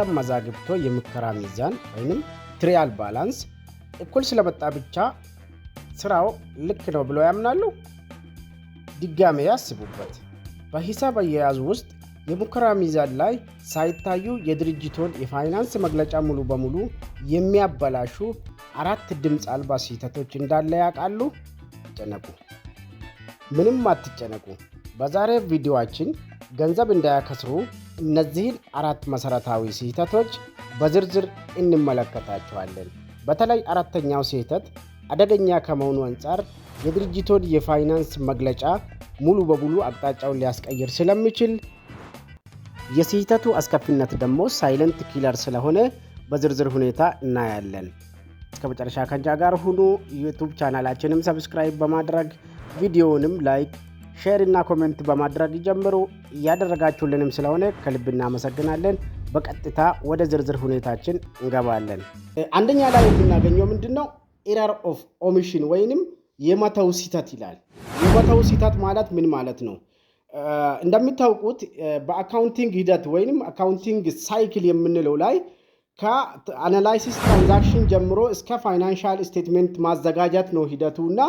የሂሳብ መዛግብቶ የሙከራ ሚዛን ወይንም ትሪያል ባላንስ እኩል ስለመጣ ብቻ ስራው ልክ ነው ብለው ያምናሉ? ድጋሜ ያስቡበት። በሂሳብ አያያዝ ውስጥ የሙከራ ሚዛን ላይ ሳይታዩ የድርጅቱን የፋይናንስ መግለጫ ሙሉ በሙሉ የሚያበላሹ 4 ድምፅ አልባ ስህተቶች እንዳለ ያውቃሉ? አትጨነቁ። ምንም አትጨነቁ። በዛሬ ቪዲዮአችን ገንዘብ እንዳያከስሩ እነዚህን 4 መሰረታዊ ስህተቶች በዝርዝር እንመለከታቸዋለን። በተለይ 4ኛው ስህተት አደገኛ ከመሆኑ አንጻር የድርጅቱን የፋይናንስ መግለጫ ሙሉ በሙሉ አቅጣጫውን ሊያስቀይር ስለሚችል የስህተቱ አስከፊነት ደግሞ ሳይለንት ኪለር ስለሆነ በዝርዝር ሁኔታ እናያለን። እስከ መጨረሻ ከኛ ጋር ሁኑ። ዩቲዩብ ቻናላችንም ሰብስክራይብ በማድረግ ቪዲዮውንም ላይክ፣ ሼር እና ኮሜንት በማድረግ ጀምሩ። እያደረጋችሁልንም ስለሆነ ከልብ እናመሰግናለን። በቀጥታ ወደ ዝርዝር ሁኔታችን እንገባለን። አንደኛ ላይ የምናገኘው ምንድነው? ኤረር ኦፍ ኦሚሽን ወይንም የመተው ስህተት ይላል። የመተው ስህተት ማለት ምን ማለት ነው? እንደሚታወቁት በአካውንቲንግ ሂደት ወይንም አካውንቲንግ ሳይክል የምንለው ላይ ከአናላይሲስ ትራንዛክሽን ጀምሮ እስከ ፋይናንሻል ስቴትሜንት ማዘጋጀት ነው ሂደቱ እና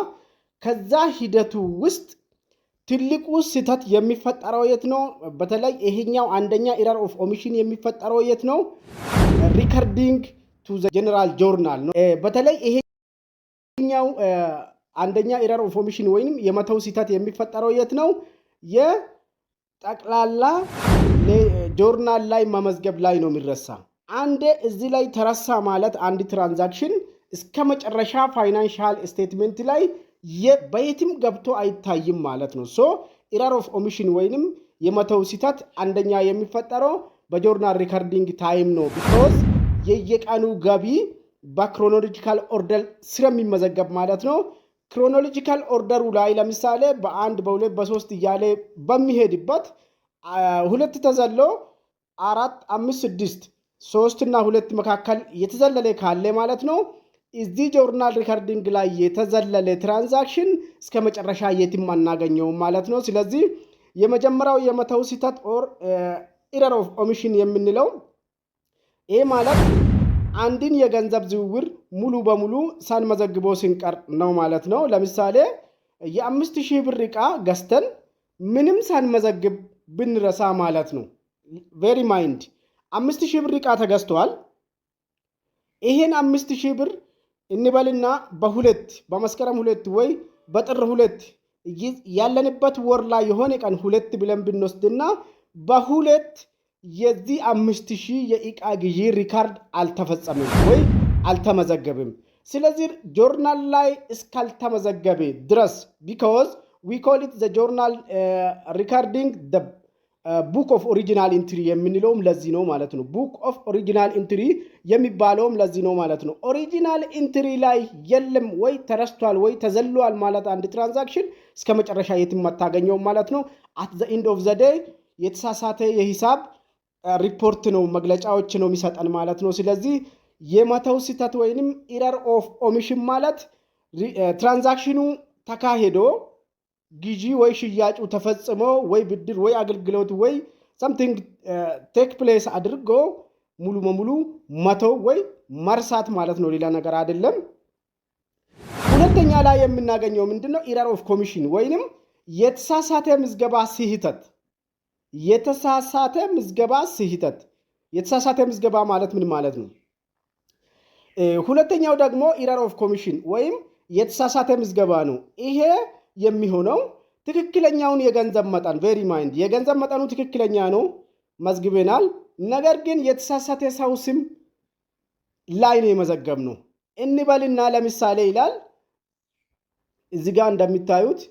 ከዛ ሂደቱ ውስጥ ትልቁ ስህተት የሚፈጠረው የት ነው? በተለይ ይሄኛው አንደኛ ኤረር ኦፍ ኦሚሽን የሚፈጠረው የት ነው? ሪከርዲንግ ቱ ዘ ጀነራል ጆርናል ነው። በተለይ ይሄኛው አንደኛ ኤረር ኦፍ ኦሚሽን ወይንም የመተው ስህተት የሚፈጠረው የት ነው? የጠቅላላ ጆርናል ላይ መመዝገብ ላይ ነው የሚረሳ። አንዴ እዚህ ላይ ተረሳ ማለት አንድ ትራንዛክሽን እስከ መጨረሻ ፋይናንሻል ስቴትሜንት ላይ በየትም ገብቶ አይታይም ማለት ነው። ሶ ኤረር ኦፍ ኦሚሽን ወይንም የመተው ስህተት አንደኛ የሚፈጠረው በጆርናል ሪከርዲንግ ታይም ነው። ቢኮዝ የየቀኑ ገቢ በክሮኖሎጂካል ኦርደር ስለሚመዘገብ ማለት ነው። ክሮኖሎጂካል ኦርደሩ ላይ ለምሳሌ በ1 በ2 በ3 እያለ በሚሄድበት 2 ተዘሎ 4 5 6 3 እና 2 መካከል የተዘለለ ካለ ማለት ነው እዚህ ጆርናል ሪከርዲንግ ላይ የተዘለለ ትራንዛክሽን እስከ መጨረሻ የትም አናገኘውም ማለት ነው። ስለዚህ የመጀመሪያው የመተው ስህተት ኦር ኤረር ኦፍ ኦሚሽን የምንለው ይሄ ማለት አንድን የገንዘብ ዝውውር ሙሉ በሙሉ ሳንመዘግበው ስንቀር ነው ማለት ነው። ለምሳሌ የ5000 ብር ዕቃ ገዝተን ምንም ሳንመዘግብ ብንረሳ ማለት ነው። ቬሪ ማይንድ 5000 ብር ዕቃ ተገዝቷል። ይሄን 5000 ብር እንበልና በመስከረም 2 ወይ በጥር 2 ያለንበት ወር ላይ የሆነ ቀን 2 ብለን ብንወስድና በ2 የዚህ 5000 የዕቃ ግዢ ሪካርድ አልተፈጸመም ወይ አልተመዘገበም። ስለዚህ ጆርናል ላይ እስካልተመዘገበ ድረስ because we call it the journal recording the book of original entry የምንለውም ለዚህ ነው ማለት ነው። book of original entry የሚባለውም ለዚህ ነው ማለት ነው። ኦሪጂናል ኢንትሪ ላይ የለም ወይ ተረስቷል ወይ ተዘሏል ማለት አንድ ትራንዛክሽን እስከ መጨረሻ የትም አታገኘውም ማለት ነው። at the end of the day የተሳሳተ የሂሳብ ሪፖርት ነው መግለጫዎች ነው የሚሰጠን ማለት ነው። ስለዚህ የመተው ስህተት ወይንም ኤረር ኦፍ ኦሚሽን ማለት ትራንዛክሽኑ ተካሄዶ ግዢ ወይ ሽያጩ ተፈጽሞ ወይ ብድር ወይ አገልግሎት ወይ something take place አድርጎ ሙሉ በሙሉ መተው ወይ መርሳት ማለት ነው። ሌላ ነገር አይደለም። ሁለተኛ ላይ የምናገኘው ምንድነው? ኤረር ኦፍ ኮሚሽን ወይንም የተሳሳተ ምዝገባ ስህተት። የተሳሳተ ምዝገባ ስህተት። የተሳሳተ ምዝገባ ማለት ምን ማለት ነው? ሁለተኛው ደግሞ ኤረር ኦፍ ኮሚሽን ወይም የተሳሳተ ምዝገባ ነው። ይሄ የሚሆነው ትክክለኛውን የገንዘብ መጠን ቬሪ ማይንድ የገንዘብ መጠኑ ትክክለኛ ነው መዝግበናል። ነገር ግን የተሳሳተ ሰው ስም ላይ ነው የመዘገብነው እንበልና ለምሳሌ ይላል እዚህ ጋር እንደምታዩት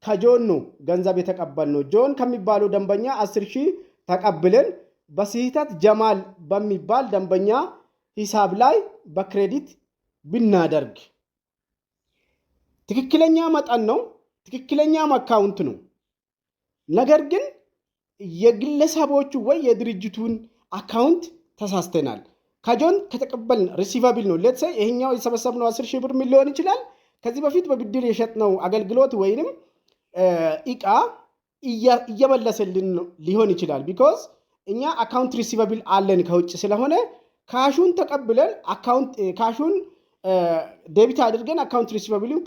ከጆን ነው ገንዘብ የተቀበልነው። ጆን ከሚባለው ደንበኛ 10000 ተቀብለን በስህተት ጀማል በሚባል ደንበኛ ሂሳብ ላይ በክሬዲት ብናደርግ ትክክለኛ መጠን ነው፣ ትክክለኛ አካውንት ነው። ነገር ግን የግለሰቦቹ ወይ የድርጅቱን አካውንት ተሳስተናል። ከጆን ከተቀበልን ሪሲቨብል ነው። ሌትስ ሴይ ይሄኛው የሰበሰብነው 10000 ብር ሊሆን ይችላል። ከዚህ በፊት በብድር የሸጥነው አገልግሎት ወይንም ዕቃ እየመለሰልን ሊሆን ይችላል። ቢኮዝ እኛ አካውንት ሪሲቨብል አለን ከውጭ ስለሆነ ካሹን ተቀብለን ካሹን ዴቢት አድርገን አካውንት ሪሲቨብሉን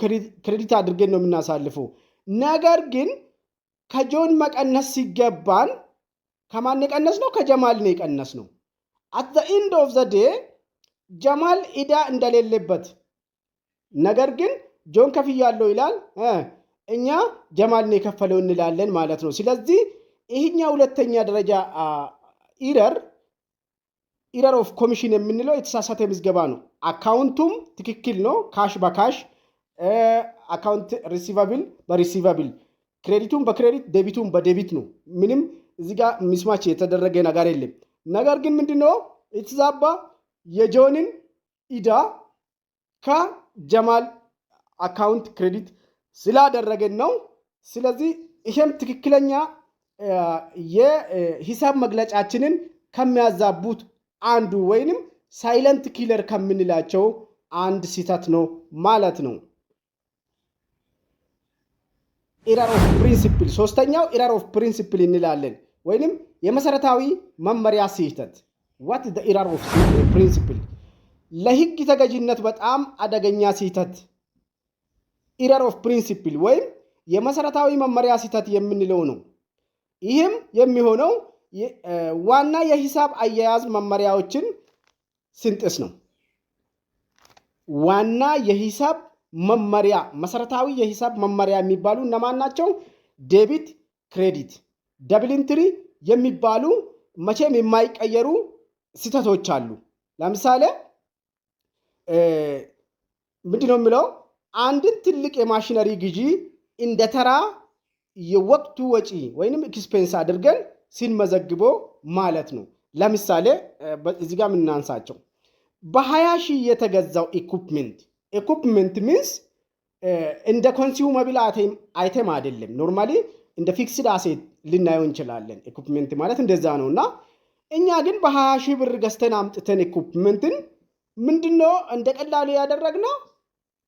ክሬዲት አድርገን ነው የምናሳልፈው። ነገር ግን ከጆን መቀነስ ሲገባን ከማን የቀነስ ነው? ከጀማል ነው የቀነስ ነው። at the end of the day ጀማል ኢዳ እንደሌለበት ነገር ግን ጆን ከፍያለሁ ይላል፣ እኛ ጀማል ነው የከፈለው እንላለን ማለት ነው። ስለዚህ ይሄኛው ሁለተኛ ደረጃ ኢረር ኦፍ ኮሚሽን የምንለው የተሳሳተ ምዝገባ ነው። አካውንቱም ትክክል ነው፣ ካሽ በካሽ አካውንት ሪሲቨብል በሪሲቨብል ክሬዲቱም በክሬዲት ዴቢቱም በዴቢት ነው። ምንም እዚህ ጋር ሚስማች የተደረገ ነገር የለም። ነገር ግን ምንድነው የተዛባ የጆንን ኢዳ ከጀማል አካውንት ክሬዲት ስላደረገን ነው። ስለዚህ ይሄም ትክክለኛ የሂሳብ መግለጫችንን ከሚያዛቡት አንዱ ወይንም ሳይለንት ኪለር ከምንላቸው አንድ ስህተት ነው ማለት ነው። ኤረር ኦፍ ፕሪንሲፕል ሶስተኛው ኤረር ኦፍ ፕሪንሲፕል እንላለን ወይንም የመሰረታዊ መመሪያ ስህተት። what is the error of principle? ለህግ ተገዥነት በጣም አደገኛ ስህተት ኤረር ኦፍ ፕሪንሲፕል ወይም የመሰረታዊ መመሪያ ስህተት የምንለው ነው። ይህም የሚሆነው ዋና የሂሳብ አያያዝ መመሪያዎችን ስንጥስ ነው። ዋና የሂሳብ መመሪያ መሰረታዊ የሂሳብ መመሪያ የሚባሉ እነማን ናቸው? ዴቢት፣ ክሬዲት፣ ደብል ኢንትሪ የሚባሉ መቼም የማይቀየሩ ስህተቶች አሉ። ለምሳሌ ምንድነው የሚለው? አንድን ትልቅ የማሽነሪ ግዢ እንደ ተራ የወቅቱ ወጪ ወይንም ኤክስፔንስ አድርገን ሲንመዘግቦ ማለት ነው። ለምሳሌ እዚህ ጋር የምናንሳቸው በ20 ሺህ የተገዛው ኢኩፕመንት ሚንስ እንደ ኮንሱመብል አይተም አይደለም። ኖርማሊ እንደ ፊክስድ አሴት ልናየው እንችላለን። ኢኩፕመንት ማለት እንደዛ ነው። እና እኛ ግን በ20 ሺህ ብር ገዝተን አምጥተን ኢኩፕመንትን ምንድነው እንደ ቀላሉ ያደረግነው?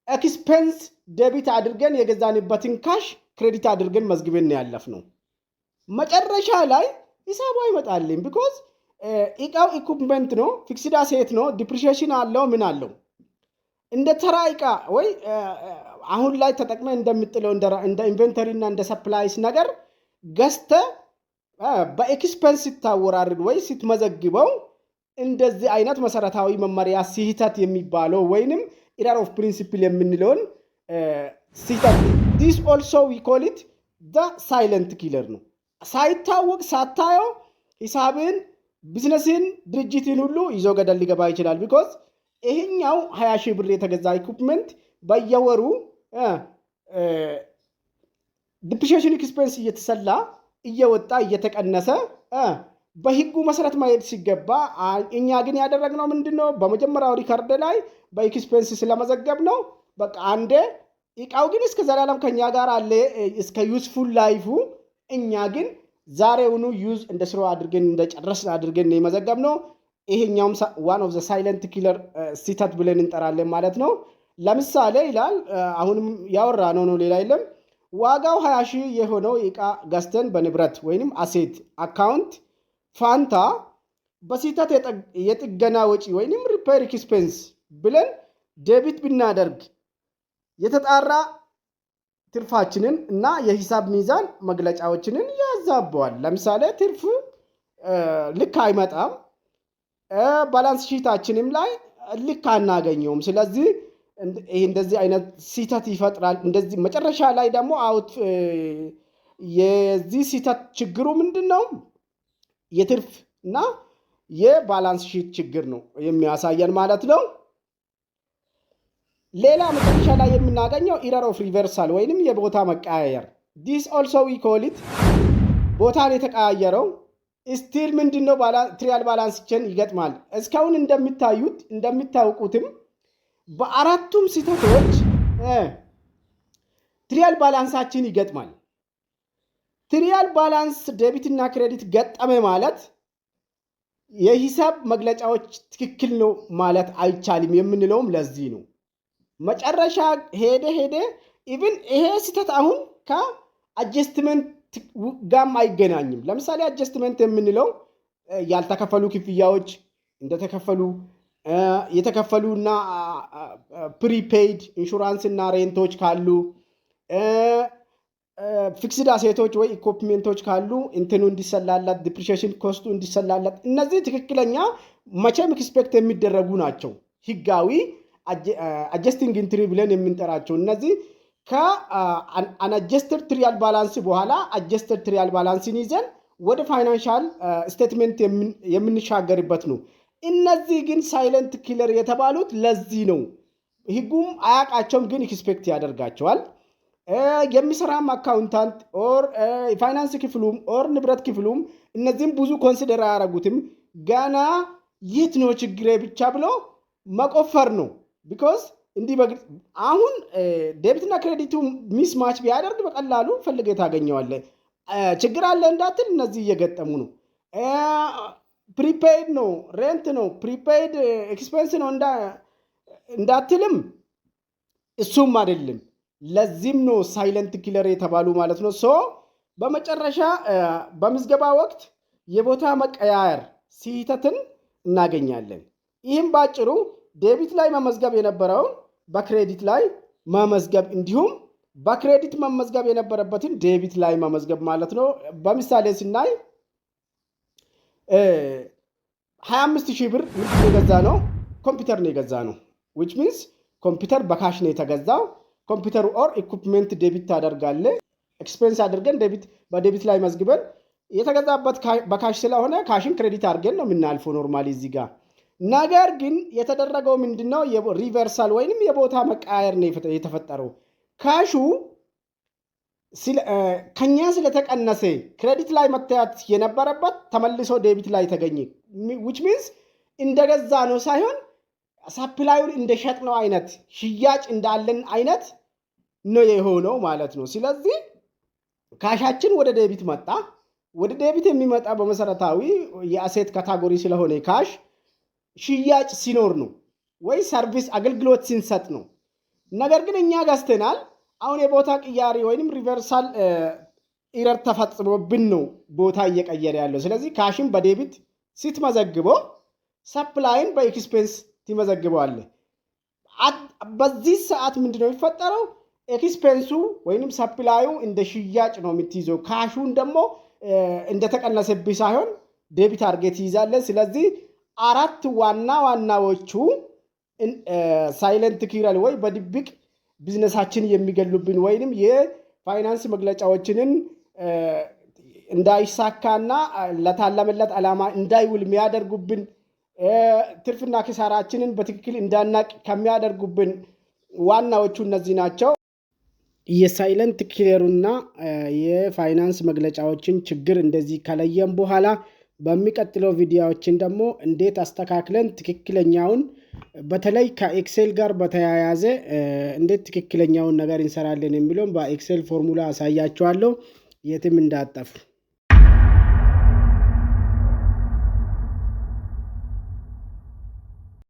ኤክስፔንስ ዴቢት አድርገን የገዛንበትን ካሽ ክሬዲት አድርገን መዝግበን ያለፍነው። መጨረሻ ላይ ሂሳቡ አይመጣልኝ። ቢኮዝ እቃው ኢኩፕመንት ነው፣ ፊክስድ አሴት ነው፣ ዲፕሪሺየሽን አለው፣ ምን አለው። እንደ ተራ እቃ ወይ አሁን ላይ ተጠቅመ እንደምጥለው እንደ ኢንቨንተሪ እና እንደ ሰፕላይስ ነገር ገዝተ በኤክስፔንስ ሲታወራርድ ወይ ስትመዘግበው እንደዚህ አይነት መሰረታዊ መመሪያ ስህተት የሚባለው ወይንም ኤረር ኦፍ ፕሪንሲፕል የምንለውን ስህተት this also we call it the silent killer ነው። ሳይታወቅ ሳታየው ሂሳብን፣ ቢዝነስን፣ ድርጅትን ሁሉ ይዞ ገደል ሊገባ ይችላል። ቢኮዝ ይሄኛው 20 ሺህ ብር የተገዛ ኢኩፕመንት በየወሩ ዲፕሪሺየሽን ኤክስፔንስ እየተሰላ እየወጣ እየተቀነሰ በህጉ መሰረት ማየት ሲገባ እኛ ግን ያደረግነው ምንድነው? በመጀመሪያው ሪካርድ ላይ በኤክስፔንስ ስለመዘገብ ነው። በቃ አንዴ እቃው ግን እስከ ዘላለም ከኛ ጋር አለ እስከ ዩዝፉል ላይፉ። እኛ ግን ዛሬውኑ ዩዝ እንደ ስሮ አድርገን እንደጨረስን አድርገን የመዘገብ ነው። ይሄኛውም ዋን ኦፍ ዘ ሳይለንት ኪለር ስህተት ብለን እንጠራለን ማለት ነው። ለምሳሌ ይላል አሁንም ያወራ ነው ሌላ የለም። ዋጋው 20 ሺህ የሆነው እቃ ገዝተን በንብረት ወይንም አሴት አካውንት ፋንታ በስህተት የጥገና ወጪ ወይንም ሪፔር ኤክስፔንስ ብለን ዴቢት ብናደርግ የተጣራ ትርፋችንን እና የሂሳብ ሚዛን መግለጫዎችንን ያዛባዋል። ለምሳሌ ትርፍ ልክ አይመጣም፣ ባላንስ ሺታችንም ላይ ልክ አናገኘውም። ስለዚህ እንደዚህ አይነት ስህተት ይፈጥራል። እንደዚህ መጨረሻ ላይ ደግሞ የዚህ ስህተት ችግሩ ምንድነው? የትርፍ እና የባላንስ ሺት ችግር ነው የሚያሳየን ማለት ነው። ሌላ መጨረሻ ላይ የምናገኘው ኤረር ኦፍ ሪቨርሳል ወይንም የቦታ መቀያየር። this also we call it ቦታን የተቀያየረው ስቲል ምንድነው? ትሪያል ባላንስ ቼን ይገጥማል። እስካሁን እንደምታውቁትም በአራቱም ስህተቶች ትሪያል ባላንሳችን ይገጥማል። ትሪያል ባላንስ ዴቢት እና ክሬዲት ገጠመ ማለት የሂሳብ መግለጫዎች ትክክል ነው ማለት አይቻልም የምንለውም ለዚህ ነው። መጨረሻ ሄደ ኢቭን ይሄ ስህተት አሁን ከአጀስትመንት ጋም አይገናኝም። ለምሳሌ አጀስትመንት የምንለው ያልተከፈሉ ክፍያዎች እንደተከፈሉ የተከፈሉና ፕሪፔይድ ኢንሹራንስ እና ሬንቶች ካሉ ፊክስድ አሴቶች ወይ ኢኩፕመንቶች ካሉ እንትኑ እንዲሰላላት ዲፕሪሺየሽን ኮስቱ እንዲሰላላት እነዚህ ትክክለኛ መቼም ኤክስፔክት የሚደረጉ ናቸው። ህጋዊ አጀስቲንግ ኢንትሪ ብለን የምንጠራቸው እነዚህ ከአንአጀስትድ ትሪያል ባላንስ በኋላ አጀስትድ ትሪያል ባላንስን ይዘን ወደ ፋይናንሻል ስቴትመንት የምንሻገርበት ነው። እነዚህ ግን ሳይለንት ኪለር የተባሉት ለዚህ ነው። ህጉም አያውቃቸውም፣ ግን ኤክስፔክት ያደርጋቸዋል። የሚሰራም አካውንታንት ኦር የፋይናንስ ክፍሉም ኦር ንብረት ክፍሉም እነዚህም ብዙ ኮንሲደር አያደርጉትም። ገና የት ነው ችግሬ ብቻ ብሎ መቆፈር ነው። ቢኮዝ እንዲህ አሁን ዴቢትና ክሬዲቱ ሚስ ማች ቢያደርግ በቀላሉ ፈልገህ ታገኘዋለህ። ችግር አለ እንዳትል እነዚህ እየገጠሙ ነው። ፕሪፔይድ ነው፣ ሬንት ነው፣ ፕሪፔይድ ኤክስፔንስ ነው እንዳትልም እሱም አይደለም። ለዚህም ነው ሳይለንት ኪለር የተባሉ ማለት ነው። ሶ በመጨረሻ በምዝገባ ወቅት የቦታ መቀያየር ስህተትን እናገኛለን። ይህም ባጭሩ ዴቢት ላይ መመዝገብ የነበረውን በክሬዲት ላይ መመዝገብ እንዲሁም በክሬዲት መመዝገብ የነበረበትን ዴቢት ላይ መመዝገብ ማለት ነው። በምሳሌ ስናይ 25,000 ብር የገዛ ነው ኮምፒውተር ነው የገዛ ነው which means ኮምፒውተር በካሽ ነው የተገዛው። ኮምፒውተሩ ኦር ኢኩፕመንት ዴቢት ታደርጋለህ። ኤክስፔንስ አድርገን በዴቢት ላይ መዝግበን የተገዛበት በካሽ ስለሆነ ካሽን ክሬዲት አድርገን ነው የምናልፈው ኖርማሊ እዚህ ጋር። ነገር ግን የተደረገው ምንድነው? ሪቨርሳል ወይንም የቦታ መቃየር ነው የተፈጠረው። ካሹ ከኛ ስለተቀነሰ ክሬዲት ላይ መታየት የነበረበት ተመልሶ ዴቢት ላይ ተገኘ። which means እንደገዛ ነው ሳይሆን ሳፕላዩን እንደሸጥነው አይነት ሽያጭ እንዳለን አይነት ነው የሆነው ማለት ነው። ስለዚህ ካሻችን ወደ ዴቢት መጣ። ወደ ዴቢት የሚመጣ በመሰረታዊ የአሴት ካታጎሪ ስለሆነ ካሽ ሽያጭ ሲኖር ነው ወይ ሰርቪስ አገልግሎት ሲንሰጥ ነው። ነገር ግን እኛ ገዝተናል። አሁን የቦታ ቅያሪ ወይንም ሪቨርሳል ኢረር ተፈጽሞብን ነው ቦታ እየቀየረ ያለው። ስለዚህ ካሽን በዴቢት ስትመዘግበው ሰፕላይን በኤክስፔንስ ትመዘግበዋለህ። በዚህ ሰዓት ምንድነው የሚፈጠረው? ኤክስፔንሱ ወይንም ሰፕላዩ እንደ ሽያጭ ነው የምትይዘው። ካሹን ደግሞ እንደተቀነሰብህ ሳይሆን ዴቢት አድርገህ ትይዛለህ። ስለዚህ አራት ዋናዎቹ ሳይለንት ኪለር ወይ በድብቅ ቢዝነሳችን የሚገሉብን ወይንም የፋይናንስ መግለጫዎችንን እንዳይሳካና ለታለመለት ዓላማ እንዳይውል የሚያደርጉብን ትርፍና ኪሳራችንን በትክክል እንዳናቅ ከሚያደርጉብን ዋናዎቹ እነዚህ ናቸው። የሳይለንት ኪለሩና የፋይናንስ መግለጫዎችን ችግር እንደዚህ ከለየም በኋላ በሚቀጥለው ቪዲዮዎችን ደግሞ እንዴት አስተካክለን ትክክለኛውን በተለይ ከኤክሴል ጋር በተያያዘ እንዴት ትክክለኛውን ነገር እንሰራለን የሚለውን በኤክሴል ፎርሙላ አሳያችኋለሁ። የትም እንዳጠፉ